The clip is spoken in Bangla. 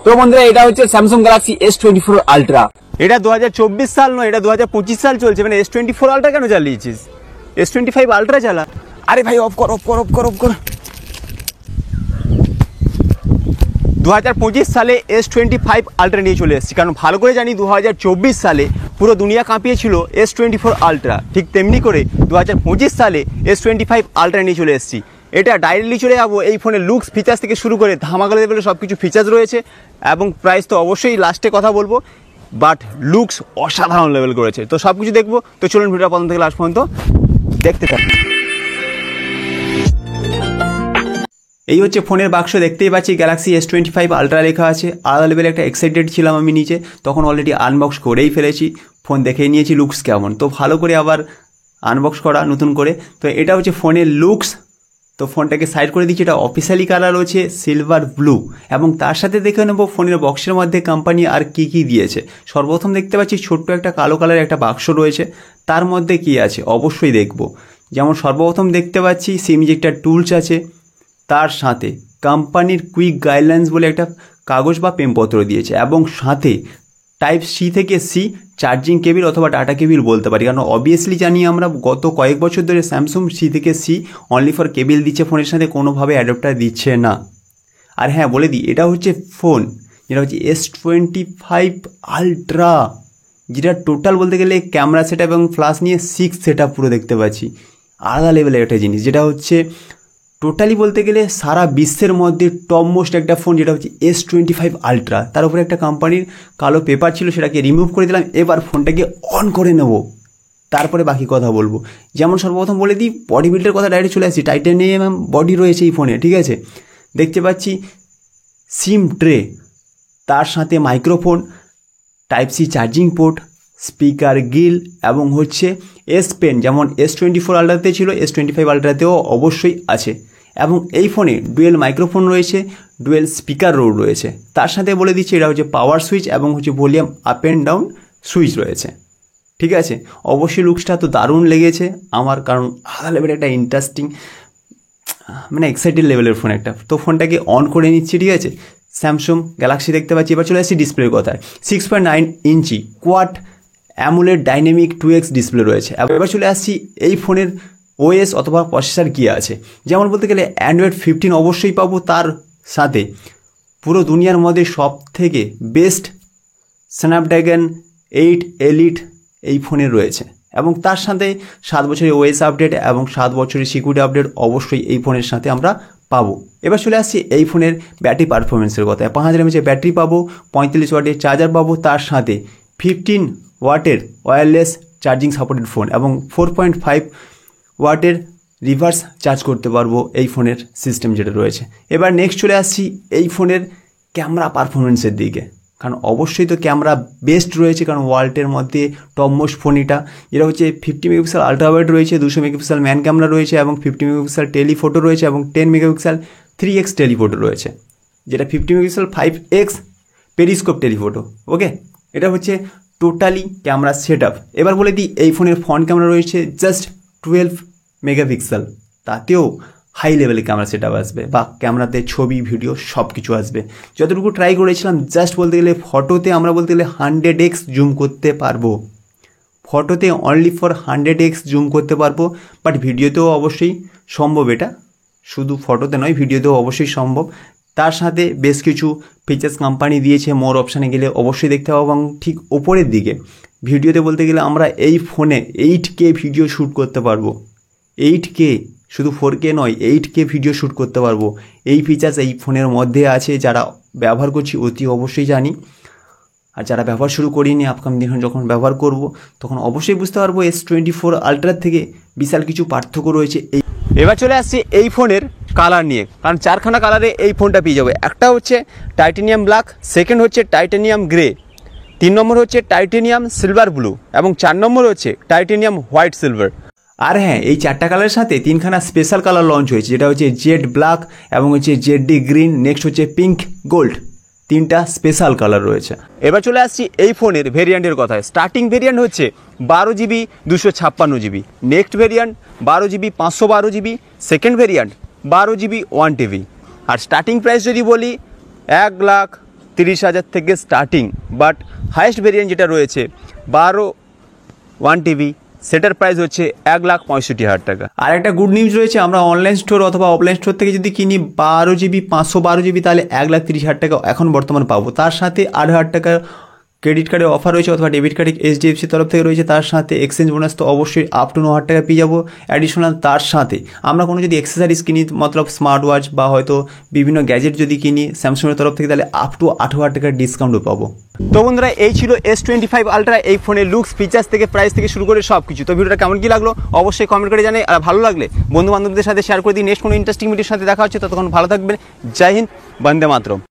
তো বন্ধুরা এটা হচ্ছে স্যামসাং গ্যালাক্সি S24 আলট্রা। এটা 2024 সাল নয়, এটা 2025 সাল চলছে। মানে S24 আলট্রা কেন চালিয়েছিস? S25 আলট্রা চালা। আরে ভাই অফ কর 2025 সালে S25 আলট্রা নিয়ে চলে এসেছি, কারণ ভালো করে জানি 2024 সালে পুরো দুনিয়া কাঁপিয়েছিল S24 আলট্রা। ঠিক তেমনি করে 2025 সালে S25 আলট্রা নিয়ে চলে এসেছি। এটা ডাইরেক্টলি চলে যাবো এই ফোনের লুকস ফিচার্স থেকে শুরু করে ধামাকা লেভেলের সব কিছু ফিচার্স রয়েছে, এবং প্রাইস তো অবশ্যই লাস্টে কথা বলবো, বাট লুকস অসাধারণ লেভেল করেছে। তো সব কিছু দেখবো। তো চলুন ভিডিওটা প্রথম থেকে লাস্ট পর্যন্ত দেখতে থাকুন। এই হচ্ছে ফোনের বাক্স, দেখতেই পাচ্ছি গ্যালাক্সি S25 আলট্রা লেখা আছে। আলাদা লেভেলে একটা এক্সাইটেড ছিলাম আমি নিচে, তখন অলরেডি আনবক্স করেই ফেলেছি, ফোন দেখেই নিয়েছি লুকস কেমন। তো ভালো করে আবার আনবক্স করা নতুন করে। তো এটা হচ্ছে ফোনের লুকস। তো ফোনটাকে সাইড করে দিচ্ছি। এটা অফিসিয়ালি কালার হচ্ছে সিলভার ব্লু, এবং তার সাথে দেখে নেবো ফোনের বক্সের মধ্যে কোম্পানি আর কি কি দিয়েছে। সর্বপ্রথম দেখতে পাচ্ছি ছোট্ট একটা কালো কালারের একটা বাক্স রয়েছে, তার মধ্যে কি আছে অবশ্যই দেখব। যেমন সর্বপ্রথম দেখতে পাচ্ছি সিম ইজেক্টর টুলস আছে, তার সাথে কোম্পানির কুইক গাইডলাইন্স বলে একটা কাগজ বা পেনপত্র দিয়েছে, এবং সাথে টাইপ সি থেকে সি চার্জিং কেবিল অথবা ডাটা কেবিল বলতে পারি, কারণ অবভিয়াসলি জানি আমরা গত কয়েক বছর ধরে স্যামসাং সি থেকে সি অনলি ফর কেবিল দিচ্ছে, ফোনের সাথে কোনোভাবে অ্যাডাপ্টার দিচ্ছে না। আর হ্যাঁ বলে দিই, এটা হচ্ছে ফোন যেটা হচ্ছে S25 আলট্রা, যেটা টোটাল বলতে গেলে ক্যামেরা সেট এবং ফ্ল্যাশ নিয়ে 6 সেট আপ পুরো দেখতে পাচ্ছি। আলাদা লেভেলের একটা জিনিস, যেটা হচ্ছে টোটালি বলতে গেলে সারা বিশ্বের মধ্যে টপ মোস্ট একটা ফোন, যেটা হচ্ছে S25 আলট্রা। তার উপরে একটা কোম্পানির কালো পেপার ছিল, সেটাকে রিমুভ করে দিলাম। এবার ফোনটাকে অন করে নেব, তারপরে বাকি কথা বলবো। যেমন সর্বপ্রথম বলে দিই, বডি বিল্ডের কথা ডাইরেক্ট চলে আসছি। টাইটানিয়াম বডি রয়েছে এই ফোনে, ঠিক আছে। দেখতে পাচ্ছি সিম ট্রে, তার সাথে microphone, type C charging port, speaker grill, এবং হচ্ছে S পেন, যেমন S24 আলট্রাতে ছিল S25 আলট্রাতেও অবশ্যই আছে। এবং এই ফোনে ডুয়েল মাইক্রোফোন রয়েছে, ডুয়েল স্পিকার রোড রয়েছে। তার সাথে বলে দিচ্ছি এটা হচ্ছে পাওয়ার সুইচ এবং হচ্ছে volume up and down switch রয়েছে, ঠিক আছে। অবশ্যই লুকসটা তো দারুণ লেগেছে আমার, কারণ আলাদা লেভেলের একটা ইন্টারেস্টিং মানে এক্সাইটেড লেভেলের ফোন একটা। তো ফোনটাকে অন করে নিচ্ছি, ঠিক আছে। স্যামসাং গ্যালাক্সি দেখতে পাচ্ছি। এবার চলে আসছি ডিসপ্লের কথায়। 6.9 inch quad AMOLED dynamic 2x display রয়েছে। এবার চলে আসছি এই ফোনের ওএস অথবা প্রসেসর কী আছে। যেমন বলতে গেলে অ্যান্ড্রয়েড 15 অবশ্যই পাবো, তার সাথে পুরো দুনিয়ার মধ্যে সব থেকে বেস্ট স্ন্যাপড্রাগন 8 এলিট এই ফোনে রয়েছে, এবং তার সাথে 7 বছরের ওএস আপডেট এবং 7 বছরের সিকিউরিটি আপডেট অবশ্যই এই ফোনের সাথে আমরা পাবো। এবার চলে আসছি এই ফোনের ব্যাটারি পারফরমেন্সের কথায়। 5000 mAh ব্যাটারি পাবো, 45 ওয়াটের চার্জার পাবো, তার সাথে 15 ওয়াটের ওয়্যারলেস চার্জিং সাপোর্টেড ফোন, এবং 4.5 ওয়াটের রিভার্স চার্জ করতে পারবো এই ফোনের সিস্টেম যেটা রয়েছে। এবার নেক্সট চলে আসছি এই ফোনের ক্যামেরা পারফরমেন্সের দিকে, কারণ অবশ্যই তো ক্যামেরা বেস্ট রয়েছে, কারণ ওয়ার্ল্ডের মধ্যে টপ মোস্ট ফোন এটা। যেটা হচ্ছে 50 মেগাপিক্সেল আলট্রা ওয়াইড রয়েছে, 200 মেগাপিক্সেল ম্যান ক্যামেরা রয়েছে, এবং 50 মেগাপিক্সেল টেলিফোটো রয়েছে, এবং 10 মেগাপিক্সেল 3x টেলিফোটো রয়েছে, যেটা 50 মেগাপিক্সেল 5x পেরিস্কোপ টেলিফোটো। ওকে, এটা হচ্ছে টোটালি ক্যামেরা সেট আপ। এবার বলে দিই এই ফোনের ফ্রন্ট ক্যামেরা রয়েছে জাস্ট 12 মেগাপিক্সেল, তাতেও হাই লেভেলে ক্যামেরা সেট আপ আসবে, বা ক্যামেরাতে ছবি ভিডিও সব কিছু আসবে। যতটুকু ট্রাই করেছিলাম জাস্ট বলতে গেলে ফটোতে আমরা বলতে গেলে 100x জুম করতে পারবো, ফটোতে অনলি ফর 100x জুম করতে পারবো, বাট ভিডিওতেও অবশ্যই সম্ভব। এটা শুধু ফটোতে নয়, ভিডিওতেও অবশ্যই সম্ভব। তার সাথে বেশ কিছু ফিচার্স কোম্পানি দিয়েছে, মোর অপশানে গেলে অবশ্যই দেখতে পাবো। এবং ঠিক ওপরের দিকে ভিডিওতে বলতে গেলে আমরা এই ফোনে 8K ভিডিও শ্যুট করতে পারবো, 8K, শুধু 4K নয়, 8K ভিডিও শ্যুট করতে পারবো। এই ফিচার্স এই ফোনের মধ্যে আছে, যারা ব্যবহার করছি অতি অবশ্যই জানি, আর যারা ব্যবহার শুরু করিনি আপকামিং দিন যখন ব্যবহার করব তখন অবশ্যই বুঝতে পারবো S24 আলট্রার থেকে বিশাল কিছু পার্থক্য রয়েছে। এবার চলে আসছি এই ফোনের কালার নিয়ে, কারণ 4খানা কালারে এই ফোনটা পেয়ে যাবে। একটা হচ্ছে টাইটানিয়াম ব্ল্যাক, সেকেন্ড হচ্ছে টাইটানিয়াম গ্রে, 3 নম্বর হচ্ছে টাইটানিয়াম সিলভার ব্লু, এবং 4 নম্বর হচ্ছে টাইটানিয়াম হোয়াইট সিলভার। আর হ্যাঁ, এই 4টা কালারের সাথে 3খানা স্পেশাল কালার লঞ্চ হয়েছে, যেটা হচ্ছে জেড ব্ল্যাক, এবং হচ্ছে জেড ডি গ্রিন, নেক্সট হচ্ছে পিঙ্ক গোল্ড। 3টা স্পেশাল কালার রয়েছে। এবার চলে আসছি এই ফোনের ভেরিয়েন্টের কথায়। স্টার্টিং ভেরিয়েন্ট হচ্ছে 12GB 256GB, next variant 12GB 512GB, second variant 12GB 1TB। Are starting price যদি বলি 30,000 থেকে স্টার্টিং, বাট হাইয়েস্ট ভেরিয়েন্ট যেটা রয়েছে 12 1TB সেটার প্রাইস হচ্ছে 1,65,000 টাকা। আর একটা গুড নিউজ রয়েছে, আমরা অনলাইন স্টোর অথবা অফলাইন স্টোর থেকে যদি কিনি 12GB 512GB তাহলে 1,30,000 টাকা এখন বর্তমান পাবো। তার সাথে 8,000 টাকা ক্রেডিট কার্ডে অফার রয়েছে অথবা ডেবিট কার্ডে HDFC তরফ থেকে রয়েছে। তার সাথে এক্সচেঞ্জ বোনাস তো অবশ্যই আপ টু 9,000 টাকা পেয়ে যাবো অ্যাডিশনাল। তার সাথে আমরা কোনো যদি অ্যাক্সেসরিজ কিনি মতলব স্মার্ট ওয়াচ বা হয়তো বিভিন্ন গ্যাজেট যদি কিনি স্যামসাংয়ের তরফ থেকে তাহলে আপ টু 8,000 টাকার ডিসকাউন্টও পাবো। তো বন্ধুরা এই ছিল S25 আলট্রা, এই ফোনের লুকস ফিচার্স থেকে প্রাইস থেকে শুরু করে সব কিছু। তো ভিডিওটা কেমন কি লাগলো অবশ্যই কমেন্ট করে জানাই, আর ভালো লাগলে বন্ধু বান্ধবদের সাথে শেয়ার করে দিই। নেক্সট কোনো ইন্টারেস্টিং ভিডিওর সাথে দেখা হচ্ছে, ততক্ষণ ভালো থাকবেন। জয় হিন্দ, বন্দে মাতরম।